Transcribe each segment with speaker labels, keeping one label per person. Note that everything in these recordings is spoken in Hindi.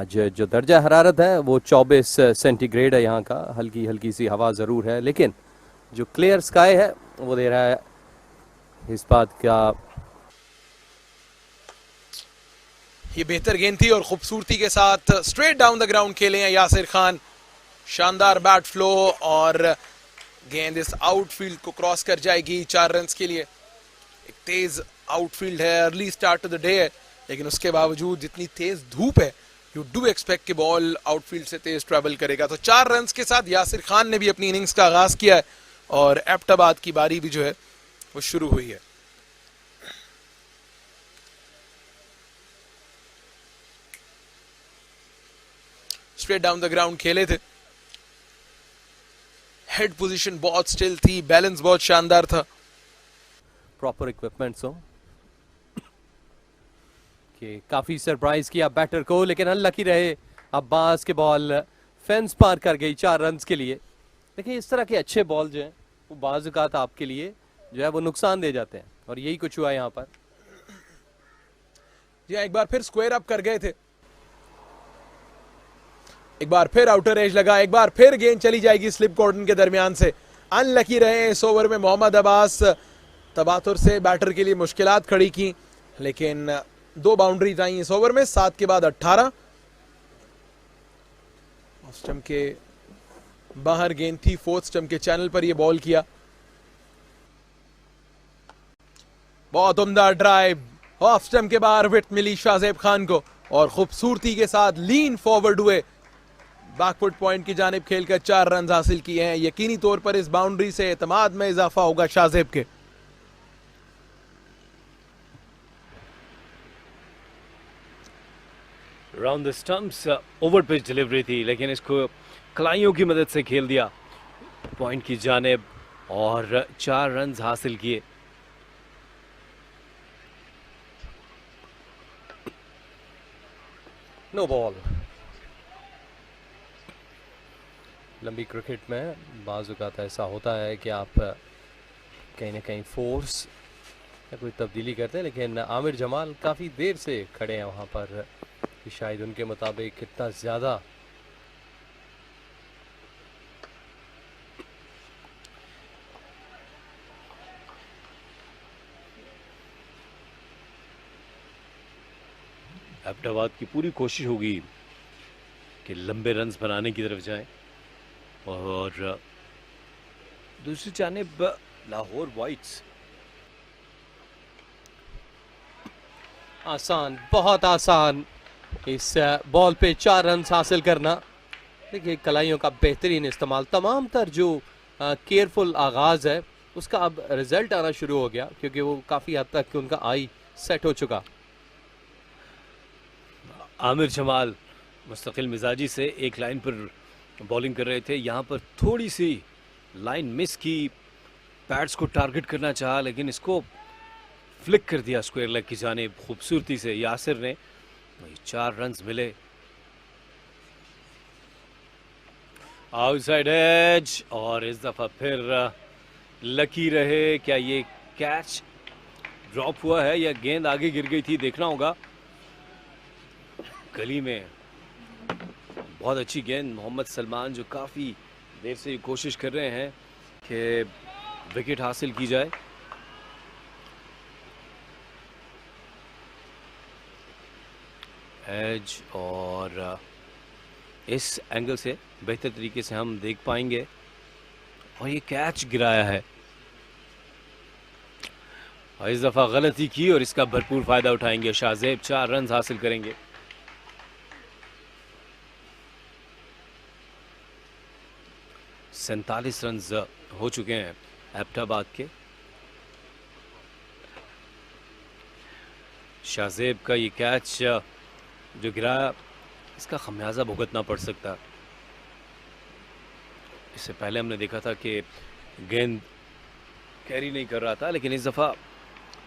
Speaker 1: आज जो दर्जा हरारत है वो 24 सेंटीग्रेड है यहाँ का। हल्की हल्की सी हवा ज़रूर है, लेकिन जो क्लियर स्काई है वो दे रहा है इस बात का।
Speaker 2: ये बेहतर गेंद थी और खूबसूरती के साथ स्ट्रेट डाउन द ग्राउंड खेले हैं यासिर खान। शानदार बैट फ्लो और गेंद इस आउटफील्ड को क्रॉस कर जाएगी 4 रन के लिए। एक तेज आउटफील्ड है, early start to the day है, लेकिन उसके बावजूद जितनी तेज धूप है यू डू एक्सपेक्ट कि बॉल आउटफील्ड से तेज ट्रेवल करेगा। तो 4 रन के साथ यासिर खान ने भी अपनी इनिंग्स का आगाज किया है और एबटाबाद की बारी भी जो है वो शुरू हुई है। स्ट्रेट डाउन द ग्राउंड खेले थे, हेड पोजीशन बहुत स्टिल थी, बैलेंस बहुत शानदार था।
Speaker 1: प्रॉपर इक्विपमेंट्स हो कि काफ़ी सरप्राइज किया बैटर को, लेकिन अनलकी रहे। अब्बास के बॉल फेंस पार कर गई 4 रन के लिए। देखिए इस तरह के अच्छे बॉल जो हैं वो बाज़ औक़ात आपके लिए जो है वो नुकसान दे जाते हैं, और यही कुछ हुआ यहाँ पर।
Speaker 2: जी एक बार फिर स्क्वायर अप कर गए थे, एक बार फिर आउटर एज लगा, एक बार फिर गेंद चली जाएगी स्लिप कॉर्डन के दरमियान से। अनलकी रहे इस ओवर में मोहम्मद अब्बास। तबातुर से बैटर के लिए मुश्किलात खड़ी की, लेकिन 2 बाउंड्रीज आई इस ओवर में, 7 के बाद 18। स्टंप के बाहर गेंद थी, 4th स्टंप के चैनल पर यह बॉल किया। बहुत उम्दा ड्राइव, ऑफ स्टंप के बाहर विकेट मिली शाहजेब खान को और खूबसूरती के साथ लीन फॉरवर्ड हुए, बैकफुट पॉइंट की जानिब खेलकर 4 रन हासिल किए हैं। यकीनी तौर पर इस बाउंड्री से एतमाद में इजाफा होगा शाहजेब के।
Speaker 3: Round the stumps over pitch delivery थी, लेकिन इसको कलाइयों की मदद से खेल दिया पॉइंट की जानिब और 4 रन हासिल किए।
Speaker 1: No ball. लंबी क्रिकेट में बाज़ औक़ात ऐसा होता है कि आप कहीं ना कहीं फोर्स या कोई तब्दीली करते हैं, लेकिन आमिर जमाल काफ़ी देर से खड़े हैं वहाँ पर कि शायद उनके मुताबिक कितना ज़्यादा
Speaker 3: एबटाबाद की पूरी कोशिश होगी कि लंबे रन्स बनाने की तरफ जाएं, और दूसरी जानिब लाहौर वाइट्स
Speaker 1: आसान, बहुत आसान इस बॉल पे 4 रन हासिल करना। देखिए कलाइयों का बेहतरीन इस्तेमाल, तमाम तर जो केयरफुल आगाज़ है उसका अब रिजल्ट आना शुरू हो गया, क्योंकि वो काफ़ी हद तक उनका आई सेट हो चुका।
Speaker 3: आमिर जमाल मुस्तकिल मिजाजी से एक लाइन पर बॉलिंग कर रहे थे, यहाँ पर थोड़ी सी लाइन मिस की, पैड्स को टारगेट करना चाहा लेकिन इसको फ्लिक कर दिया स्क्वायर लेग की जानिब खूबसूरती से यासिर ने। 4 रन मिले। आउटसाइड एज, और इस दफा फिर लकी रहे। क्या ये कैच ड्रॉप हुआ है या गेंद आगे गिर गई थी, देखना होगा। गली में बहुत अच्छी गेंद, मोहम्मद सलमान जो काफ़ी देर से कोशिश कर रहे हैं कि विकेट हासिल की जाए। एज, और इस एंगल से बेहतर तरीके से हम देख पाएंगे, और ये कैच गिराया है और इस दफ़ा गलती की और इसका भरपूर फ़ायदा उठाएंगे शाहजेब। 4 रन हासिल करेंगे। सैंतालीस रन हो चुके हैं एबटाबाद के। शाहजेब का ये कैच जो गिराया, इसका खमियाजा भुगतना पड़ सकता। इससे पहले हमने देखा था कि गेंद कैरी नहीं कर रहा था, लेकिन इस दफ़ा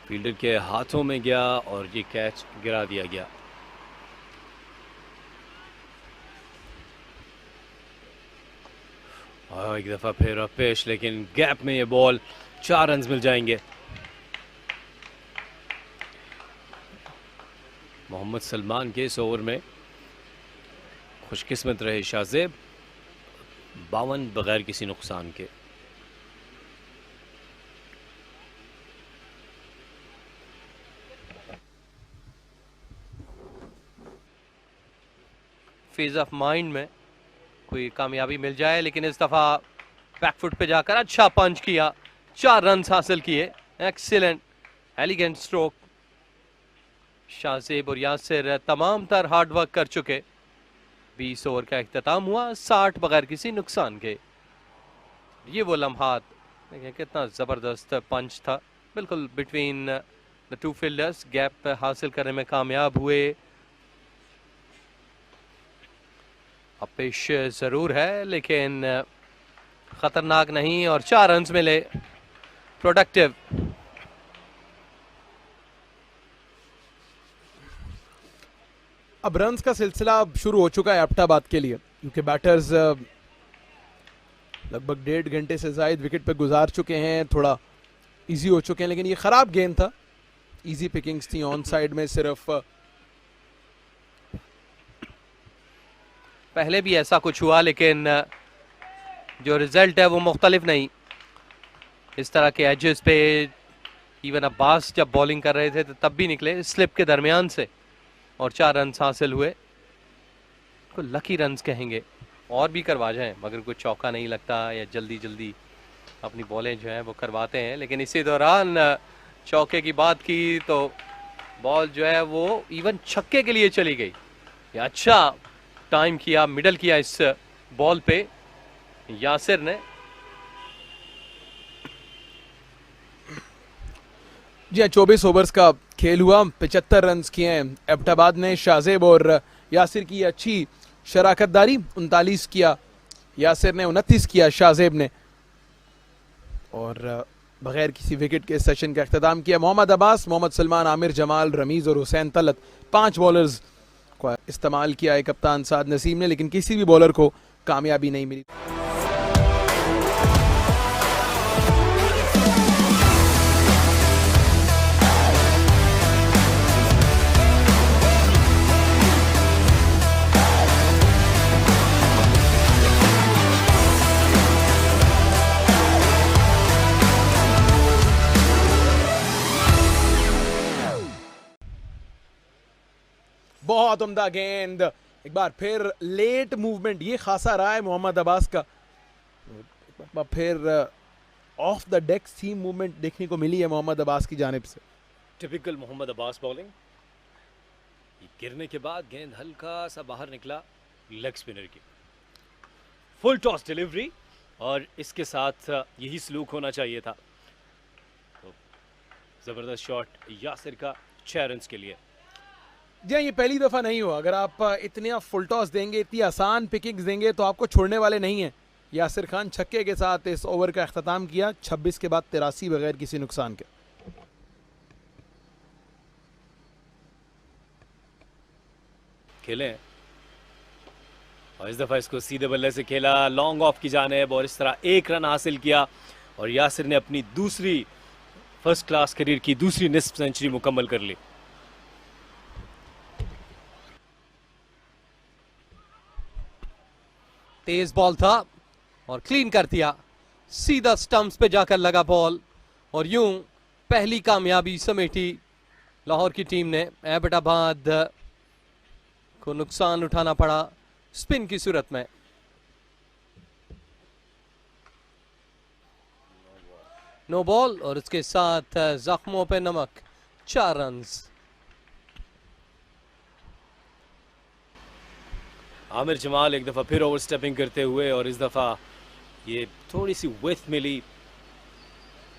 Speaker 3: फील्डर के हाथों में गया और ये कैच गिरा दिया गया। और एक दफ़ा फिर पेश, लेकिन गैप में ये बॉल, 4 रन मिल जाएंगे। मोहम्मद सलमान के इस ओवर में खुशकिस्मत रहे शाहजेब, 52 बगैर किसी नुकसान के।
Speaker 1: फेज ऑफ माइंड में कोई कामयाबी मिल जाए, लेकिन इस दफा बैकफुट पे जाकर अच्छा पंच किया, 4 रन हासिल किए। Excellent elegant stroke. शाहजेब और यासिर तमाम तर हार्ड वर्क कर चुके। 20 ओवर का इख्तिताम हुआ 60 बगैर किसी नुकसान के। ये वो लम्हात, देखिए कितना जबरदस्त पंच था, बिल्कुल between the two fielders, gap हासिल करने में कामयाब हुए। अब पेश जरूर है लेकिन खतरनाक नहीं, और 4 रन मिले, प्रोडक्टिव।
Speaker 2: अब रन्स का सिलसिला अब शुरू हो चुका है एबटाबाद के लिए, क्योंकि बैटर्स लगभग 1.5 घंटे से ज्यादा विकेट पे गुजार चुके हैं, थोड़ा इजी हो चुके हैं। लेकिन ये खराब गेंद था, इजी पिकिंग्स थी ऑन साइड में सिर्फ।
Speaker 1: पहले भी ऐसा कुछ हुआ, लेकिन जो रिजल्ट है वो मुख्तलिफ नहीं। इस तरह के एजेस पे इवन अब्बास जब बॉलिंग कर रहे थे तो तब भी निकले स्लिप के दरमियान से, और 4 रन हासिल हुए। को लकी रन्स कहेंगे, और भी करवा जाएं मगर कुछ चौका नहीं लगता, या जल्दी जल्दी अपनी बॉलें जो हैं वो करवाते हैं। लेकिन इसी दौरान चौके की बात की तो बॉल जो है वो इवन छक्के के लिए चली गई। या अच्छा टाइम किया, मिडल किया इस बॉल पे यासिर ने।
Speaker 2: जी हाँ, 24 ओवर्स का खेल हुआ, 75 रन किए हैं एबटाबाद ने। शाहजेब और यासिर की अच्छी शराकतदारी, 39 किया यासिर ने, 29 किया शाहजेब ने, और बगैर किसी विकेट के सेशन का अख्ताम किया। मोहम्मद अब्बास, मोहम्मद सलमान, आमिर जमाल, रमीज और हुसैन तलत, 5 बॉलर्स को इस्तेमाल किया है कप्तान साद नसीम ने, लेकिन किसी भी बॉलर को कामयाबी नहीं मिली। बहुत उम्दा गेंद, एक बार फिर लेट मूवमेंट, ये खासा रहा है मोहम्मद अब्बास का। एक बार फिर off the deck seam movement देखने को मिली है मोहम्मद अब्बास की जानिब से।
Speaker 3: Typical Mohammad Abbas bowling. गिरने के बाद गेंद हल्का सा बाहर निकला लेग स्पिनर की, फुल टॉस डिलीवरी, और इसके साथ यही सलूक होना चाहिए था। तो जबरदस्त शॉट यासिर का 6 रन के लिए।
Speaker 2: जी हाँ, ये पहली दफा नहीं हुआ। अगर आप इतने फुल टॉस देंगे, इतनी आसान पिकिंग्स देंगे तो आपको छोड़ने वाले नहीं हैं। यासिर खान छक्के के साथ इस ओवर का अख्ताम किया, 26 के बाद 83 बगैर किसी नुकसान के।
Speaker 3: खेले और इस दफा इसको सीधे बल्ले से खेला लॉन्ग ऑफ की जानिब, और इस तरह 1 रन हासिल किया, और यासिर ने अपनी दूसरी फर्स्ट क्लास करियर की दूसरी निस्फ सेंचुरी मुकम्मल कर ली।
Speaker 1: तेज बॉल था और क्लीन कर दिया, सीधा स्टंप्स पे जाकर लगा बॉल, और यूं पहली कामयाबी समेटी लाहौर की टीम ने। एबटाबाद को नुकसान उठाना पड़ा स्पिन की सूरत में। नो बॉल, और उसके साथ जख्मों पे नमक, 4 रन।
Speaker 3: आमिर जमाल एक दफ़ा फिर ओवर स्टेपिंग करते हुए, और इस दफ़ा ये थोड़ी सी विथ मिली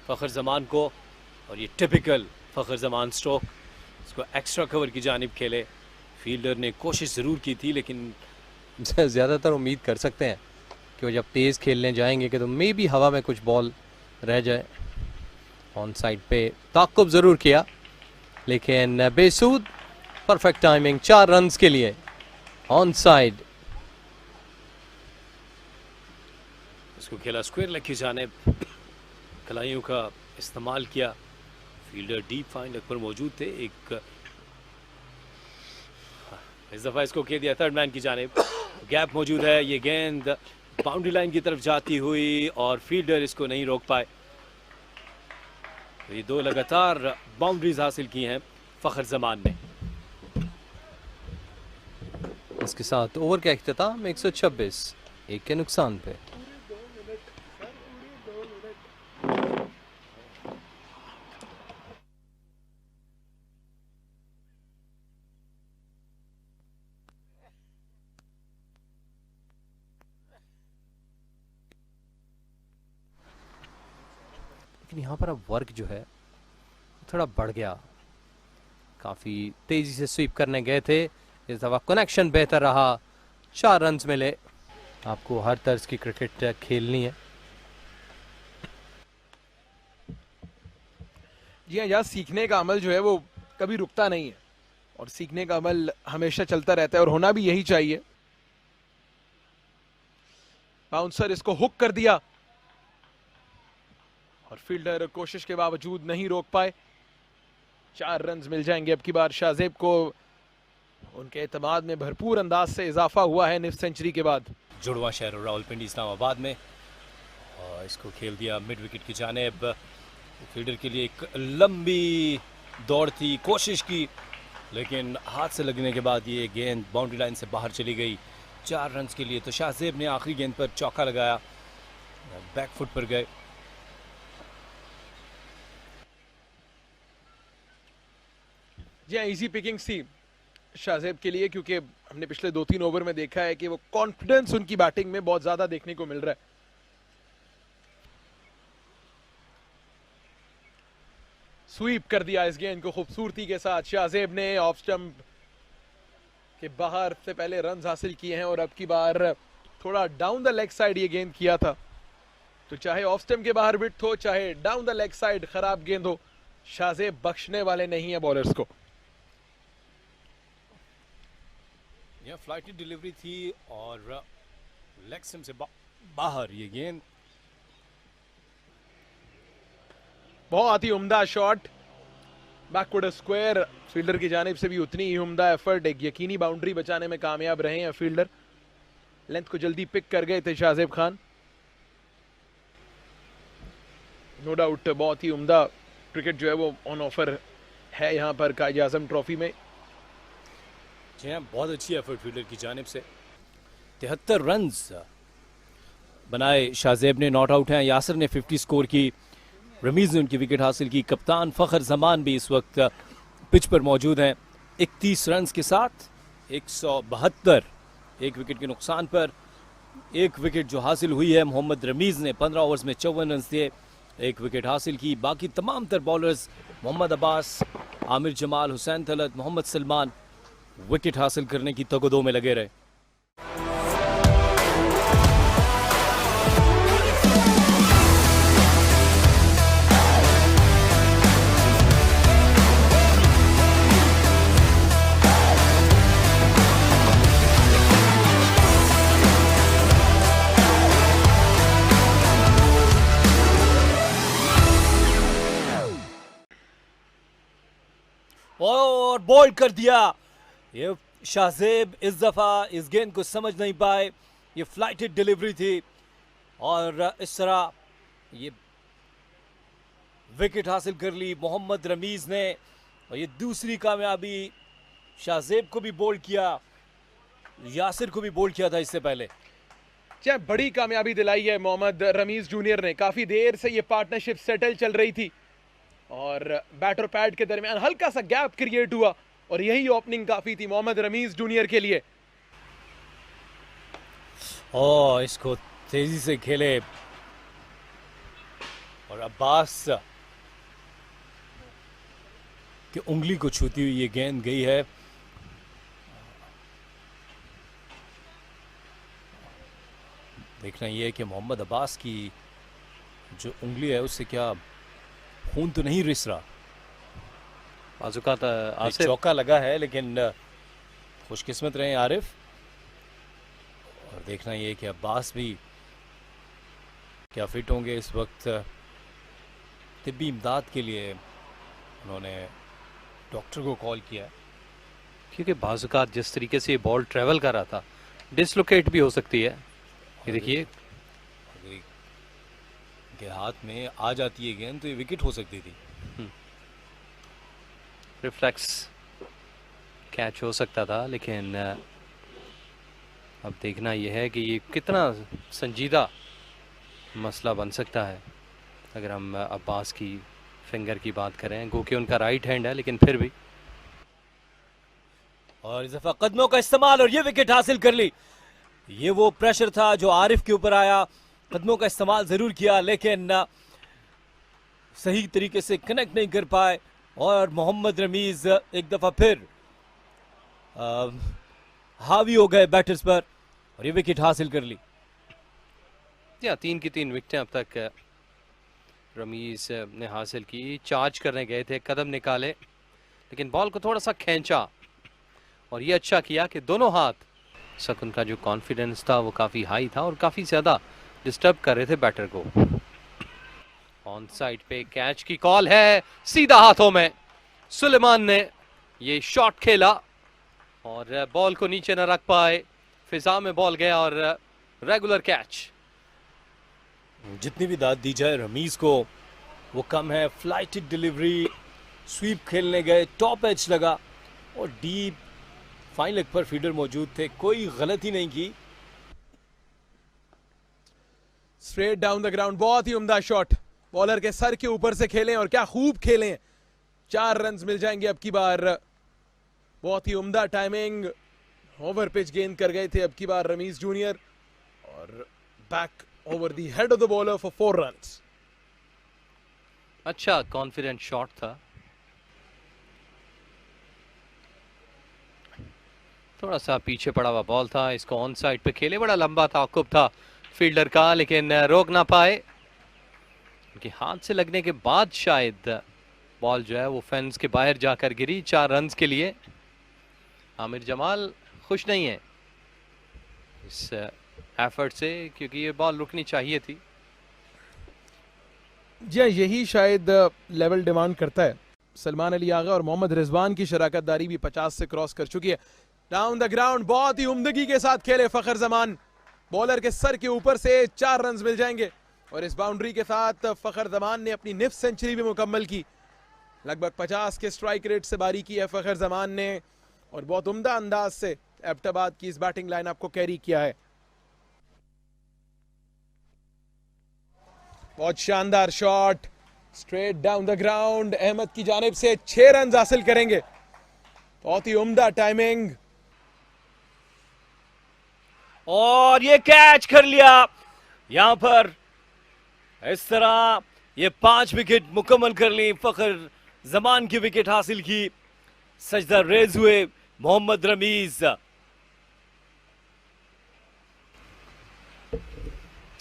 Speaker 3: फ़खर जमान को, और ये टिपिकल फ़खर जमान स्ट्रोक, इसको एक्स्ट्रा कवर की जानिब खेले। फील्डर ने कोशिश ज़रूर की थी, लेकिन
Speaker 1: ज़्यादातर उम्मीद कर सकते हैं कि वो जब तेज़ खेलने जाएंगे कि तो मे भी हवा में कुछ बॉल रह जाए। ऑन साइड पे ताक़ुब ज़रूर किया, लेकिन बेसूद। परफेक्ट टाइमिंग, 4 रन के लिए ऑन साइड।
Speaker 3: इसको खेला स्क्वायर लेग की जानिब, कलाइयों का इस्तेमाल किया। फील्डर डीप फाइंडर पर मौजूद थे। इस दफ़ा इसको खेल दिया थर्ड मैन की जानिब, गैप मौजूद है। ये गेंद बाउंड्री लाइन की तरफ जाती हुई और फील्डर इसको नहीं रोक पाए। तो ये 2 लगातार बाउंड्रीज हासिल की हैं फखर जमान ने।
Speaker 1: इसके साथ ओवर का इख्तिताम 126 1 के नुकसान पे। लेकिन यहाँ पर अब वर्क जो है थोड़ा बढ़ गया। काफी तेजी से स्वीप करने गए थे, इस दफा कनेक्शन बेहतर रहा, 4 रन्स मिले। आपको हर तर्ज की क्रिकेट खेलनी है।
Speaker 2: जी हाँ, यहाँ सीखने का अमल जो है वो कभी रुकता नहीं है और सीखने का अमल हमेशा चलता रहता है और होना भी यही चाहिए। बाउंसर इसको हुक कर दिया और फील्डर कोशिश के बावजूद नहीं रोक पाए। 4 रन्स मिल जाएंगे अब की बार शाहजेब को। उनके एतमाद में भरपूर अंदाज से इजाफा हुआ है निफ्ट सेंचुरी के बाद।
Speaker 3: जुड़वा शहर रावलपिंडी इस्लामाबाद में, और इसको खेल दिया मिड विकेट की जानिब। फील्डर के लिए एक लंबी दौड़ थी, कोशिश की, लेकिन हाथ से लगने के बाद ये गेंद बाउंड्री लाइन से बाहर चली गई। 4 रन्स के लिए तो शाहजेब ने आखिरी गेंद पर चौका लगाया, बैक फुट पर गए।
Speaker 2: जी हाँ, इजी पिकिंग्स थी शाहजेब के लिए, क्योंकि हमने पिछले 2-3 ओवर में देखा है कि वो कॉन्फिडेंस उनकी बैटिंग में बहुत ज्यादा देखने को मिल रहा है। स्वीप कर दिया इस गेंद को खूबसूरती के साथ शाहजेब ने। ऑफ स्टंप के बाहर से पहले रन्स हासिल किए हैं और अब की बार थोड़ा डाउन द लेग साइड ये गेंद किया था। तो चाहे ऑफ स्टंप के बाहर विड्थ हो, चाहे डाउन द लेग साइड खराब गेंद हो, शाहजेब बख्शने वाले नहीं है बॉलर्स को।
Speaker 3: यह फ्लाइटी डिलीवरी थी और लेग स्टंप से बाहर ये गेंद।
Speaker 2: बहुत ही उम्दा शॉट, बैकवर्ड स्क्वायर। फील्डर की जानिब से भी उतनी ही उम्दा एफर्ट, एक यकीनी बाउंड्री बचाने में कामयाब रहे हैं फील्डर। लेंथ को जल्दी पिक कर गए थे शाहजेब खान। नो डाउट बहुत ही उम्दा क्रिकेट जो है वो ऑन ऑफर है यहाँ पर कायद आजम ट्रॉफी में।
Speaker 3: जी हाँ, बहुत अच्छी एफर्ट फील्डर की जानिब से। 73 रन्स बनाए शाहजेब ने, नॉट आउट हैं। यासिर ने 50 स्कोर की, रमीज ने उनकी विकेट हासिल की। कप्तान फखर जमान भी इस वक्त पिच पर मौजूद हैं 31 रन्स के साथ। 172 एक विकेट के नुकसान पर। एक विकेट जो हासिल हुई है मोहम्मद रमीज ने 15 ओवर्स में 54 रन दिए, एक विकेट हासिल की। बाकी तमाम तर बॉलर्स मोहम्मद अब्बास, आमिर जमाल, हुसैन तलत, मोहम्मद सलमान विकेट हासिल करने की तगदो में लगे रहे। और बॉल कर दिया ये शाहजेब। इस दफा इस गेंद को समझ नहीं पाए, ये फ्लाइटेड डिलीवरी थी और इस तरह ये विकेट हासिल कर ली मोहम्मद रमीज ने। और ये दूसरी कामयाबी, शाहजेब को भी बोल्ड किया, यासिर को भी बोल्ड किया था इससे पहले।
Speaker 2: क्या बड़ी कामयाबी दिलाई है मोहम्मद रमीज जूनियर ने। काफी देर से ये पार्टनरशिप सेटल चल रही थी और बैट और पैड के दरमियान हल्का सा गैप क्रिएट हुआ और यही ओपनिंग काफी थी मोहम्मद रमीज जूनियर के लिए।
Speaker 3: और इसको तेजी से खेले और अब्बास की उंगली को छूती हुई ये गेंद गई है। देखना ये है कि मोहम्मद अब्बास की जो उंगली है उससे क्या खून तो नहीं रिस रहा।
Speaker 1: बाजुकात आसिफ
Speaker 3: चौका लगा है, लेकिन खुशकिस्मत रहे आरिफ। और देखना ये कि अब्बास भी क्या फिट होंगे इस वक्त। तिब्बी इमदाद के लिए उन्होंने डॉक्टर को कॉल किया,
Speaker 1: क्योंकि बाजुकात जिस तरीके से ये बॉल ट्रेवल कर रहा था डिसलोकेट भी हो सकती है। ये देखिए
Speaker 3: अगर के हाथ में आ जाती है गेंद तो ये विकेट हो सकती थी।
Speaker 1: रिफ्लेक्स कैच हो सकता था, लेकिन अब देखना यह है कि ये कितना संजीदा मसला बन सकता है अगर हम अब्बास की फिंगर की बात करें। गो कि उनका राइट हैंड है, लेकिन फिर भी।
Speaker 3: और इस दफा कदमों का इस्तेमाल और ये विकेट हासिल कर ली। ये वो प्रेशर था जो आरिफ के ऊपर आया, कदमों का इस्तेमाल जरूर किया लेकिन सही तरीके से कनेक्ट नहीं कर पाए और मोहम्मद रमीज एक दफा फिर हावी हो गए बैटर्स पर और ये विकेट हासिल कर ली।
Speaker 1: या 3 की 3 विकेटें अब तक रमीज ने हासिल की। चार्ज करने गए थे, कदम निकाले, लेकिन बॉल को थोड़ा सा खींचा और ये अच्छा किया कि दोनों हाथ। शकुन का जो कॉन्फिडेंस था वो काफ़ी हाई था और काफ़ी ज़्यादा डिस्टर्ब कर रहे थे बैटर को। ऑन साइड पे कैच की कॉल है, सीधा हाथों में। सुलेमान ने ये शॉट खेला और बॉल को नीचे न रख पाए, फिजा में बॉल गया और रेगुलर कैच।
Speaker 3: जितनी भी दाद दी जाए रमीज को वो कम है। फ्लाइटेड डिलीवरी, स्वीप खेलने गए, टॉप एज लगा और डीप फाइन लेग पर फीडर मौजूद थे, कोई गलती नहीं की।
Speaker 2: स्ट्रेट डाउन द ग्राउंड, बहुत ही उम्दा शॉट, बॉलर के सर के ऊपर से खेलें और क्या खूब खेलें। 4 रन मिल जाएंगे अब की बार। बहुत ही उम्दा टाइमिंग, ओवर पिच गेंद कर गए थे अब की बार रमीज जूनियर और back over the head of the bowler for 4 runs.
Speaker 1: अच्छा कॉन्फिडेंट शॉट था, थोड़ा सा पीछे पड़ा हुआ बॉल था, इसको ऑन साइड पे खेले, बड़ा लंबा ताकुब था फील्डर का, लेकिन रोक ना पाए क्योंकि हाथ से लगने के बाद शायद बॉल जो है वो फेंस के बाहर जाकर गिरी। 4 रन के लिए आमिर जमाल खुश नहीं है इस एफर्ट से, क्योंकि ये बॉल रुकनी चाहिए थी।
Speaker 2: जी यही शायद लेवल डिमांड करता है। सलमान अली आगा और मोहम्मद रिजवान की शराकतदारी भी 50 से क्रॉस कर चुकी है। डाउन द ग्राउंड, बहुत ही उम्दगी के साथ खेले फखर जमान, बॉलर के सर के ऊपर से 4 रन मिल जाएंगे और इस बाउंड्री के साथ फखर जमान ने अपनी निफ्ट सेंचुरी भी मुकम्मल की। लगभग 50 के स्ट्राइक रेट से बारी की है फखर जमान ने और बहुत उम्दा अंदाज से एबटाबाद की इस बैटिंग लाइनअप को कैरी किया है। बहुत शानदार shot, straight down the ground, Ahmed की जानिब से 6 रन हासिल करेंगे। बहुत ही उम्दा टाइमिंग
Speaker 3: और ये कैच कर लिया। यहां पर इस तरह ये 5 विकेट मुकम्मल कर ली। फखर जमान की विकेट हासिल की, सजदा रेज हुए मोहम्मद रमीज।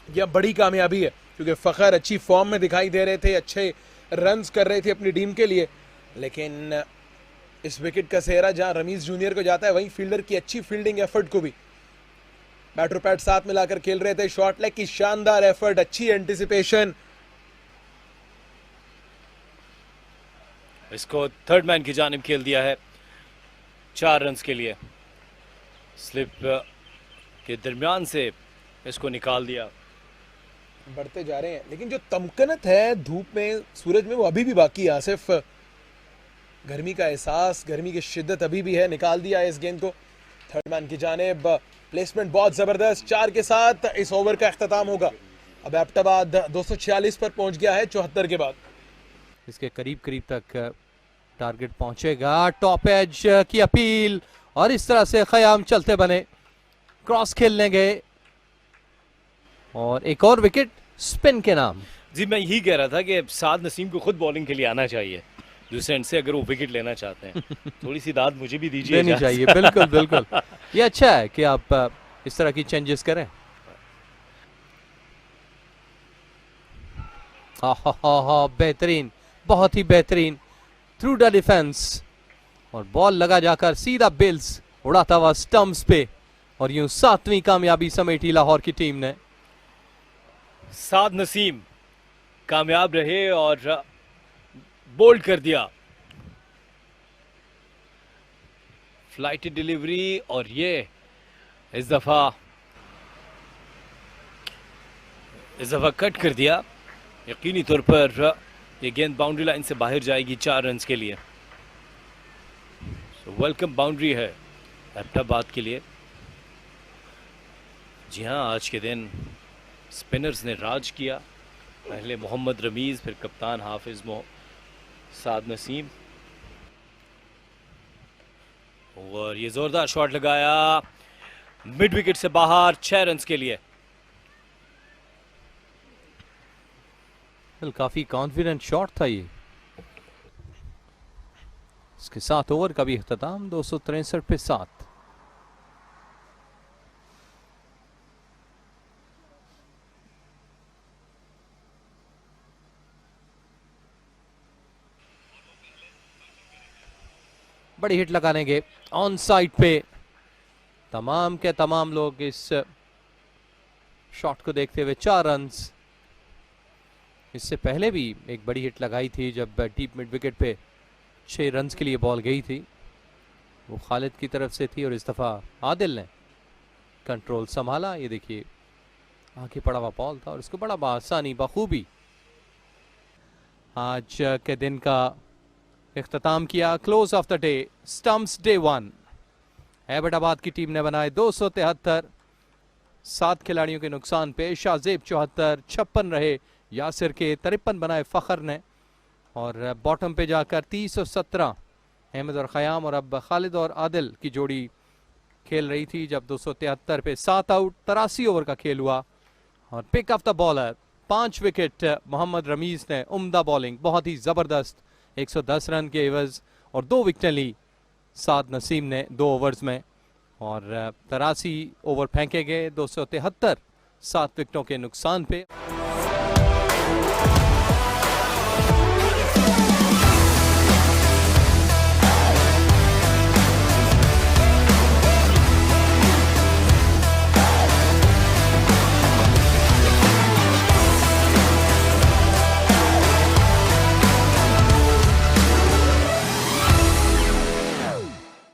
Speaker 2: यह बड़ी कामयाबी है क्योंकि फखर अच्छी फॉर्म में दिखाई दे रहे थे, अच्छे रन्स कर रहे थे अपनी टीम के लिए, लेकिन इस विकेट का सेहरा जहां रमीज जूनियर को जाता है वहीं फील्डर की अच्छी फील्डिंग एफर्ट को भी बैटर पैड साथ मिलाकर खेल रहे थे। शॉर्ट लेग की शानदार एफर्ट, अच्छी एंटिसिपेशन।
Speaker 3: इसको थर्ड मैन की जानिब खेल दिया है 4 रन के लिए। स्लिप के दरमियान से इसको निकाल दिया।
Speaker 2: बढ़ते जा रहे हैं, लेकिन जो तमकनत है धूप में, सूरज में, वो अभी भी बाकी है। आसिफ, गर्मी का एहसास, गर्मी की शिद्दत अभी भी है। निकाल दिया है इस गेंद को थर्ड मैन की जानिब। प्लेसमेंट बहुत जबरदस्त, 4 के साथ इस ओवर का अख्ताम होगा। अब एबटाबाद 246 पर पहुंच गया है 74 के बाद।
Speaker 1: इसके करीब करीब तक टारगेट पहुंचेगा। टॉप एज की अपील और इस तरह से खयाम चलते बने, क्रॉस खेलने गए और एक और विकेट स्पिन के नाम।
Speaker 3: जी मैं यही कह रहा था कि साद नसीम को खुद बॉलिंग के लिए आना चाहिए दूसरे एंड से, अगर वो विकेट लेना चाहते हैं। थोड़ी सी दाद मुझे भी दीजिए,
Speaker 1: देनी चाहिए। बिल्कुल बिल्कुल, ये अच्छा है कि आप इस तरह की चेंजेस करें। बेहतरीन, बहुत ही बेहतरीन, थ्रू द डिफेंस और बॉल लगा जाकर सीधा बिल्स उड़ाता हुआ स्टंप्स पे और यूं 7वीं कामयाबी समेटी लाहौर की टीम ने।
Speaker 3: साद नसीम कामयाब रहे और बोल्ड कर दिया। फ्लाइट डिलीवरी और ये इस दफा कट कर दिया। यकीनी तौर पर ये गेंद बाउंड्री लाइन से बाहर जाएगी 4 रन के लिए। वेलकम बाउंड्री है एबटाबाद के लिए। जी हाँ, आज के दिन स्पिनर्स ने राज किया। पहले मोहम्मद रमीज, फिर कप्तान हाफिज साद नसीम, और ये जोरदार शॉट लगाया मिड विकेट से बाहर 6 रन के लिए।
Speaker 1: काफी कॉन्फिडेंट शॉट था ये। इसके साथ ओवर का भी इख्तिताम 263 पे 7। बड़ी हिट लगाने के ऑन साइड पे तमाम के तमाम लोग इस शॉट को देखते हुए 4 रन। इससे पहले भी एक बड़ी हिट लगाई थी जब डीप मिड विकेट पे 6 रन के लिए बॉल गई थी, वो खालिद की तरफ से थी, और इस दफा आदिल ने कंट्रोल संभाला। ये देखिए आगे पड़ा हुआ बॉल था और इसको बड़ा आसानी बखूबी आज के दिन का इख्तिताम किया। Close of the day, stumps day 1। Abbottabad की टीम ने बनाए 273, 7 खिलाड़ियों के नुकसान पे। शाहजेब 74, 56 रहे यासिर के, 53 बनाए फखर ने, और बॉटम पे जाकर 30 और 17 अहमद और ख़याम, और अब खालिद और आदिल की जोड़ी खेल रही थी जब 273 पे 7 आउट। 83 ओवर का खेल हुआ और pick of the bowler 5 wicket Mohammad Rameez ने। उम्दा बॉलिंग, बहुत ही ज़बरदस्त, 110 रन के एवज, और 2 विकेटें ली साद नसीम ने 2 ओवर्स में, और 83 ओवर फेंके गए। 273 7 विकेटों के नुकसान पे।